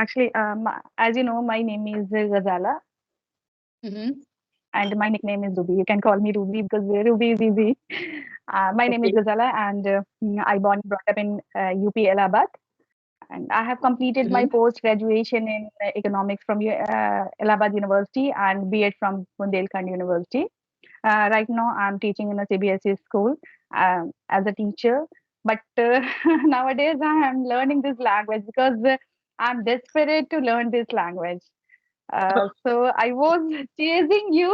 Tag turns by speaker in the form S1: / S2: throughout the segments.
S1: Actually, as you know, my name is Ghazala,
S2: Mm-hmm.
S1: and my nickname is Ruby. You can call me Ruby because Ruby is easy. My name is
S2: Okay.
S1: Ghazala, and I born and brought up in UP Allahabad, and I have completed my
S2: Mm-hmm.
S1: post graduation in economics from Allahabad University and B.Ed from Bundelkhand University. Right now, I'm teaching in a CBSE school as a teacher. But nowadays, I am learning this language because I'm desperate to learn this language. So I was chasing you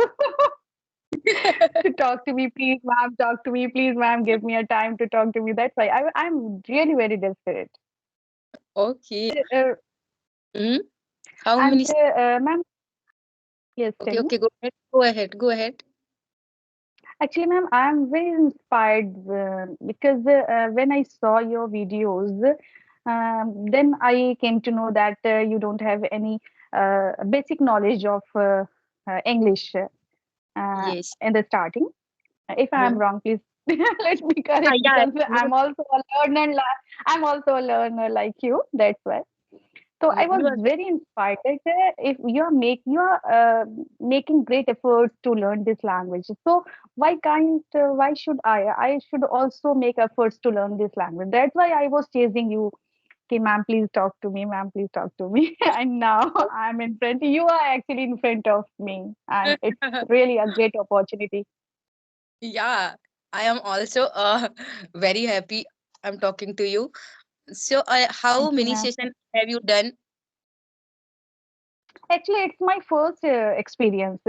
S1: to talk to me, please, ma'am. Talk to me, please, ma'am. Give me a time to talk to me. That's why I'm really very desperate.
S2: Okay.
S1: Uh,
S2: Mm-hmm. How
S1: and
S2: many?
S1: ma'am, yes, tell
S2: Okay,
S1: me.
S2: okay, go ahead. Go ahead. Go ahead.
S1: Actually, ma'am, I'm very inspired because when I saw your videos, then I came to know that you don't have any basic knowledge of English
S2: Yes.
S1: in the starting. If I am
S2: Uh-huh.
S1: wrong, please let me correct
S2: Yeah.
S1: because I'm also a learner like you. That's why. So I was
S2: You are.
S1: very inspired that if you're making great efforts to learn this language. So why should I should also make efforts to learn this language. That's why I was chasing you. Okay, ma'am, please talk to me. Ma'am, please talk to me. And now I'm in front. You are actually in front of me, and it's really a great opportunity.
S2: Yeah. I am also very happy. I'm talking to you. So, how
S1: Thank you,
S2: many
S1: ma'am.
S2: sessions have you done?
S1: Actually, it's my first experience.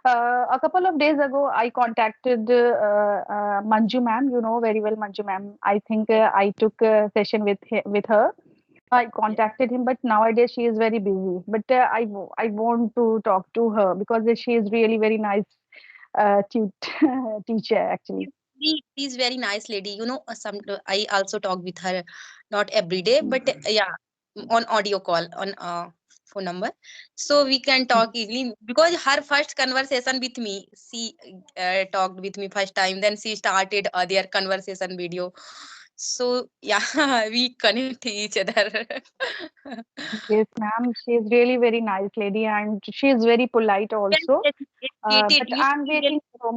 S1: A couple of days ago, I contacted Manju ma'am. You know very well Manju ma'am. I think
S2: Yes.
S1: I took a session with her. I
S2: Yes.
S1: contacted him, but nowadays she is very busy. But I want to talk to her because she is really very nice teacher actually.
S2: She's very nice lady. Some I also talk with her, not every day, but yeah, on audio call on phone number, so we can talk easily because her first conversation with me, she talked with me first time. Then she started their conversation video. So yeah, we connect each other.
S1: Yes, ma'am. She is really very nice lady, and she is very polite also.
S2: Very educated.
S1: But I'm
S2: She's
S1: waiting for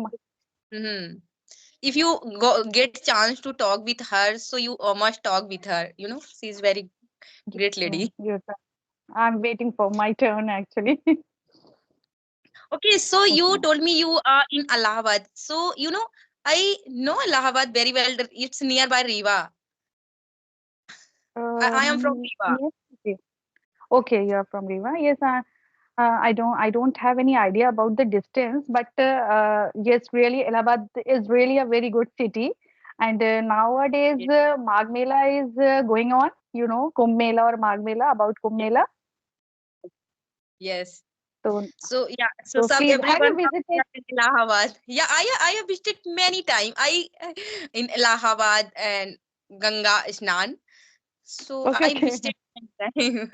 S2: very, if you get chance to talk with her, so you must talk with her. She's very
S1: yes,
S2: great
S1: ma'am.
S2: lady.
S1: Yes, I'm waiting for my turn actually.
S2: Okay, so
S1: Yes,
S2: you
S1: ma'am.
S2: told me you are in Allahabad. So I know Allahabad very well. It's nearby Riva. I am from Riva.
S1: Yes. Okay. Okay, you're from Riva. Yes, I don't have any idea about the distance, but yes, really, Allahabad is really a very good city. And nowadays,
S2: Yes.
S1: Magh Mela is going on. You know, Kumbh Mela or Magh Mela, about Kumbh
S2: Yes.
S1: Mela.
S2: Yes.
S1: So,
S2: So yeah. So
S1: so
S2: some
S1: please, have
S2: everyone
S1: you
S2: comes
S1: visited?
S2: here in Allahabad. Yeah, I have visited many times. I in Allahabad and Ganga Snan. So
S1: Okay,
S2: I
S1: okay,
S2: visited many time.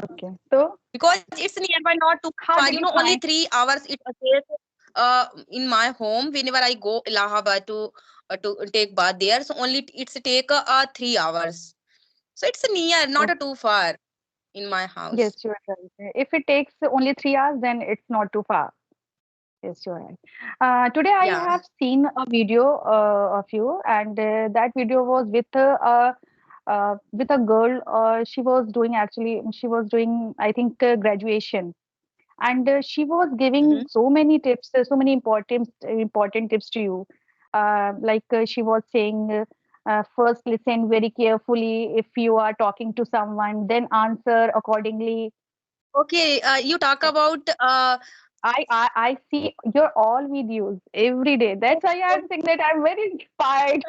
S1: okay. So,
S2: Because it's nearby, not too far.
S1: how did you
S2: Only
S1: find?
S2: 3 hours it takes in my home whenever I go Allahabad to take bath there. So only it's take 3 hours. So it's near, not
S1: Okay,
S2: too far in my
S1: yes,
S2: house.
S1: you're right. If it takes only 3 hours, then it's not too far. Yes, you're right. Today I
S2: Yeah.
S1: have seen a video of you, and that video was with a girl. She was doing, I think, graduation, and she was giving
S2: Hmm.
S1: so many tips, so many important tips to you. Like she was saying, first listen very carefully if you are talking to someone, then answer accordingly.
S2: Okay, you talk about
S1: I see your all videos every day. That's why I'm saying that I'm very inspired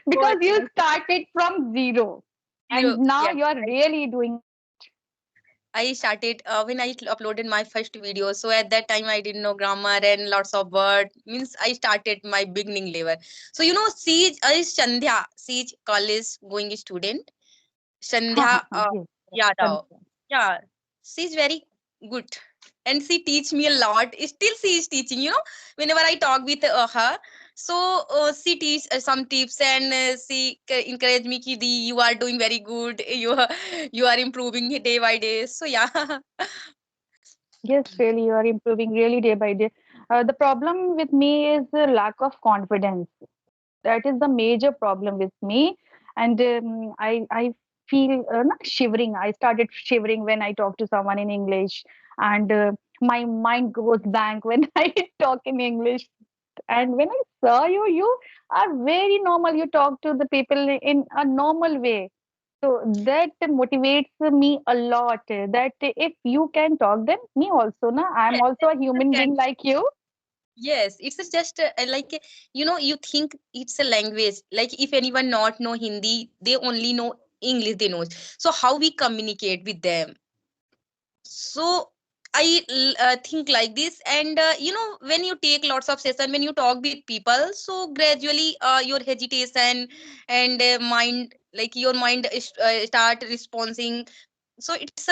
S1: because
S2: what
S1: you started from zero and
S2: zero.
S1: now
S2: Yes.
S1: you are really doing.
S2: I started when I uploaded my first video. So at that time, I didn't know grammar and lots of word. Means I started my beginning level. So Siege is Sandhya, Siege college going student. Sandhya
S1: Yes,
S2: Yadav.
S1: right.
S2: Yeah, she's very good, and she teach me a lot. Still, she is teaching. Whenever I talk with her, So she teach some tips, and she encourage me ki di you are doing very good, you are improving day by day. So yeah.
S1: Yes, really, you are improving really day by day. The problem with me is the lack of confidence. That is the major problem with me, and I feel not shivering. I started shivering when I talk to someone in English, and my mind goes blank when I talk in English. And when I saw you, you are very normal. You talk to the people in a normal way. So that motivates me a lot. That if you can talk, then me also. Na, I'm
S2: Yes,
S1: also a human
S2: yes,
S1: being like you.
S2: yes, it's just like you think it's a language. Like if anyone not know Hindi, they only know English. They know. So how we communicate with them? So I think like this, and when you take lots of session, when you talk with people, so gradually your hesitation and mind, like your mind is, start responding. So it's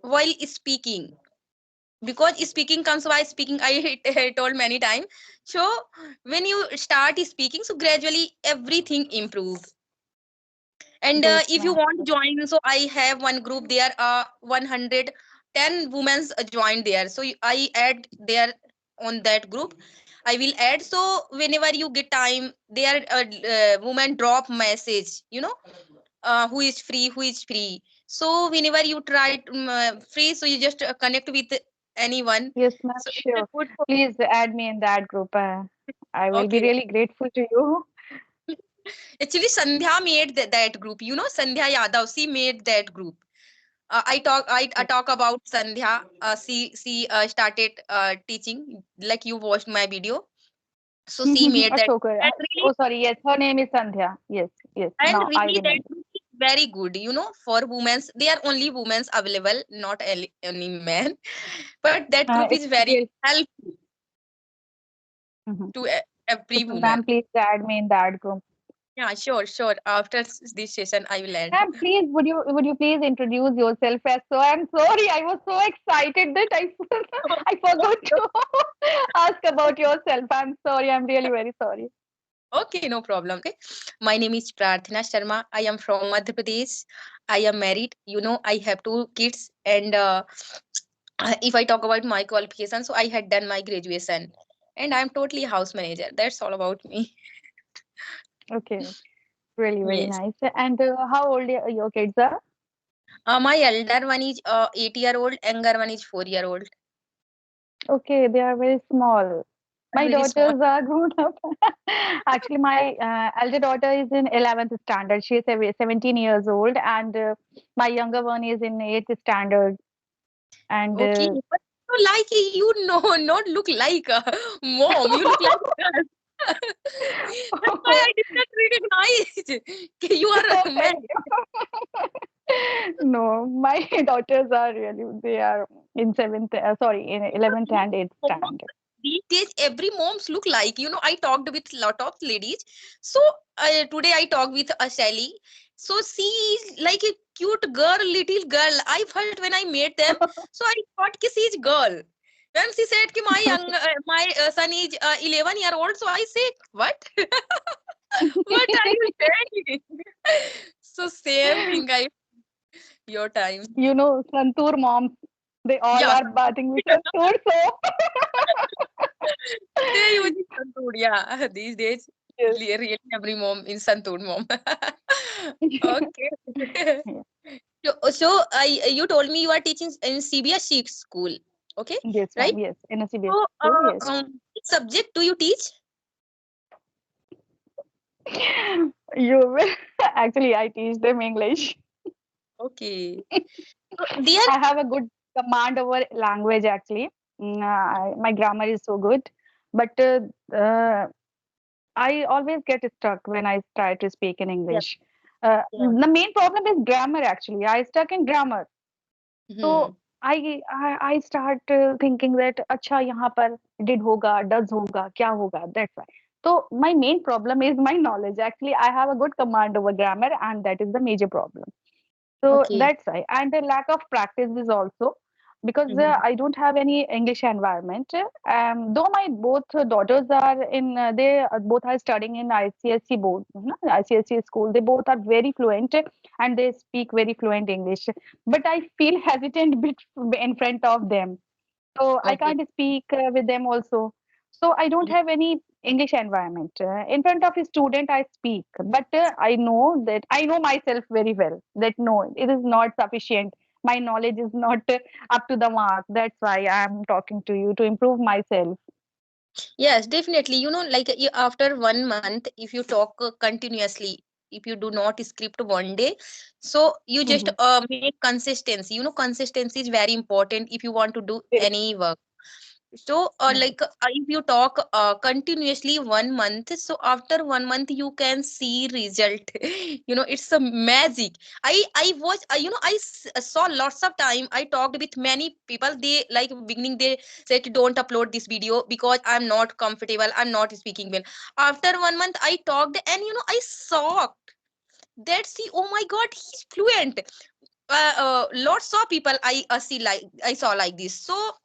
S2: while speaking, because speaking comes by speaking, I told many times. So when you start speaking, so gradually everything improves. And
S1: Yes,
S2: if you
S1: ma'am.
S2: want to join, so I have one group there, 110 women joined there, so I add there on that group. I will add, so whenever you get time there, women drop message, who is free, who is free. So whenever you try free, so you just connect with anyone.
S1: Yes, ma'am.
S2: So it's a
S1: Sure.
S2: good.
S1: Please add me in that group. I will be
S2: Okay.
S1: really grateful to you.
S2: Actually, Sandhya made that group. Sandhya Yadav, she made that group. I talk about Sandhya. She started teaching, like you watched my video. So she made that,
S1: Ashok.
S2: and really,
S1: Oh, sorry. Yes, her name is Sandhya. Yes, yes. Now I
S2: that
S1: remember.
S2: group is very good. For women's, they are only women's available, not any men. But that group is
S1: It's
S2: very
S1: real.
S2: helpful
S1: Mhm.
S2: to every
S1: So, ma'am,
S2: woman.
S1: please add me in that group.
S2: Yeah, sure, sure. After this session, I will add.
S1: Ma'am, please, would you please introduce yourself as so? I'm sorry, I was so excited that I I forgot to ask about yourself. I'm sorry. I'm really very sorry.
S2: Okay, no problem. Okay. My name is Prarthana Sharma. I am from Madhya Pradesh. I am married. I have two kids. And if I talk about my qualification, so I had done my graduation. And I'm totally house manager. That's all about me.
S1: Okay, really very
S2: Yes.
S1: nice. And how old your kids are?
S2: My elder one is 8-year old, younger one is 4-year old.
S1: Okay, they are very small. My
S2: Very small.
S1: daughters are grown up. Actually, my elder daughter is in 11th standard. She is 17 years old, and my younger one is in 8th standard. And
S2: Okay. But you like you know, not look like a mom. You look like a girl. That's why I did not recognize you are
S1: oh,
S2: a man.
S1: thank you. No, my daughters are really, they are in sorry, in 11th and 8th
S2: Moms
S1: standard.
S2: these days, every moms look like, I talked with lot of ladies. So today I talked with a Sally. So she is like a cute girl, little girl. I felt when I met them, so I thought ki she is girl. When she said ki my son is 11-year old, so I say what? What are you saying? So same thing, I your time.
S1: You know, Santur moms, they all
S2: Yeah.
S1: are bathing with Santur soap.
S2: They use Santoor, yeah. These days,
S1: Yes.
S2: really every mom is Santoor mom. Okay.
S1: Yeah.
S2: So you told me you are teaching in CBSE school. Okay,
S1: Yes,
S2: right?
S1: ma'am. Yes, in a CBSE
S2: So,
S1: school. Yes.
S2: which subject do you teach?
S1: You will actually, I teach them English.
S2: Okay. So there.
S1: I have a good command over language actually. My grammar is so good, but I always get stuck when I try to speak in
S2: Yeah.
S1: English.
S2: Yeah.
S1: The main problem is grammar actually. I stuck in grammar.
S2: Hmm.
S1: So I start thinking that अच्छा यहाँ पर did होगा, does होगा, क्या होगा. That's why. So my main problem is my knowledge. Actually, I have a good command over grammar, and that is the major problem. So
S2: Okay.
S1: that's why. And the lack of practice is also. because
S2: Mhm.
S1: I don't have any English environment. Though my both daughters are in, they both are studying in ICSE board, ICSE school. They both are very fluent and they speak very fluent English. But I feel hesitant bit in front of them, so I
S2: Okay.
S1: can't speak with them also. So I don't have any English environment. In front of a student, I speak, but I know myself very well that no, it is not sufficient. My knowledge is not up to the mark. That's why I'm talking to you to improve myself.
S2: Yes, definitely. Like after 1 month, if you talk continuously, if you do not script one day, so you just
S1: Mhm.
S2: make consistency. Consistency is very important if you want to do
S1: Very
S2: any work. So
S1: right.
S2: like if you talk continuously 1 month, so after 1 month you can see result. It's a magic. I watch, saw lots of time. I talked with many people. They like beginning, they said don't upload this video because I'm not comfortable, I'm not speaking well. After 1 month I talked, and I saw that, see, oh my god, he's fluent. Lots of people I see, like I saw like this. So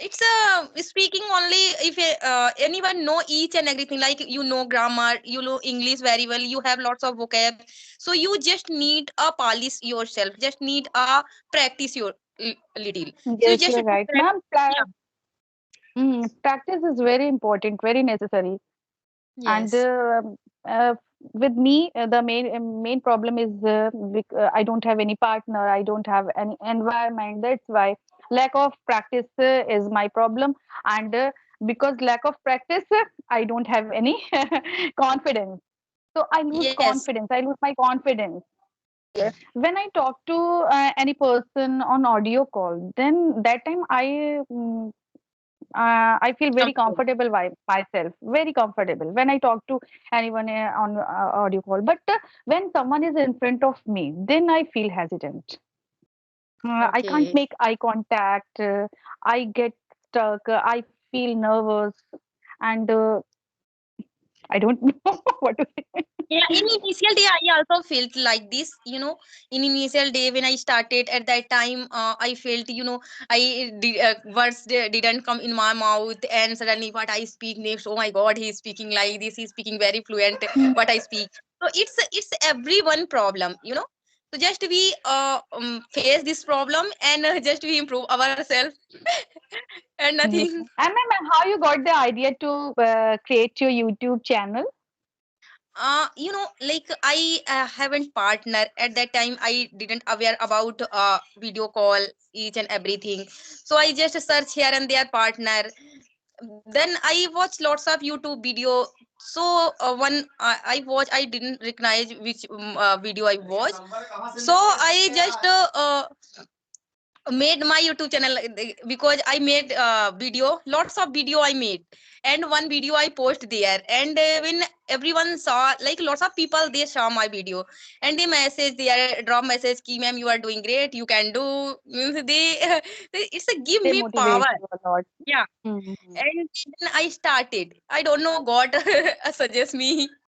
S2: it's speaking only. If anyone know each and everything, like grammar, English very well, you have lots of vocab, so you just need a polish yourself, just need a practice your little. So you
S1: Yes,
S2: just
S1: you're
S2: do
S1: right,
S2: practice.
S1: ma'am.
S2: Yeah.
S1: Practice is very important, very necessary. And
S2: Yes.
S1: uh, with me, the main problem is I don't have any partner, I don't have any environment. That's why lack of practice is my problem. And because lack of practice, I don't have any confidence. So I lose
S2: Yes.
S1: confidence, I lose my confidence. And when I talk to any person on audio call, then that time I feel very
S2: Comfortable.
S1: comfortable by myself, very comfortable when I talk to anyone on audio call. But when someone is in front of me, then I feel hesitant. I can't
S2: Okay.
S1: make eye contact. I get stuck. I feel nervous, and I don't know what to say.
S2: Yeah, in initial day, I also felt like this. In initial day when I started, at that time, I felt, I did, words didn't come in my mouth, and suddenly what I speak next, oh my God, he's speaking like this. He's speaking very fluent. What I speak. So it's everyone problem. So just we face this problem, and just we improve ourselves and
S1: Yeah.
S2: nothing.
S1: And ma'am, how you got the idea to create your YouTube channel?
S2: Like I haven't partner at that time. I didn't aware about video call, each and everything. So I just search here and there partner. Then I watch lots of YouTube video. So one I watch, I didn't recognize which video I watched. So I just made my YouTube channel, because I made video, lots of video I made, and one video I post there. And when everyone saw, like lots of people, they saw my video, and they message, they drop message, ki ma'am, you are doing great, you can do. Means it's a give
S1: They
S2: me
S1: motivate
S2: power.
S1: you a lot.
S2: Yeah.
S1: Mhm.
S2: And then I started, I don't know, God suggest me.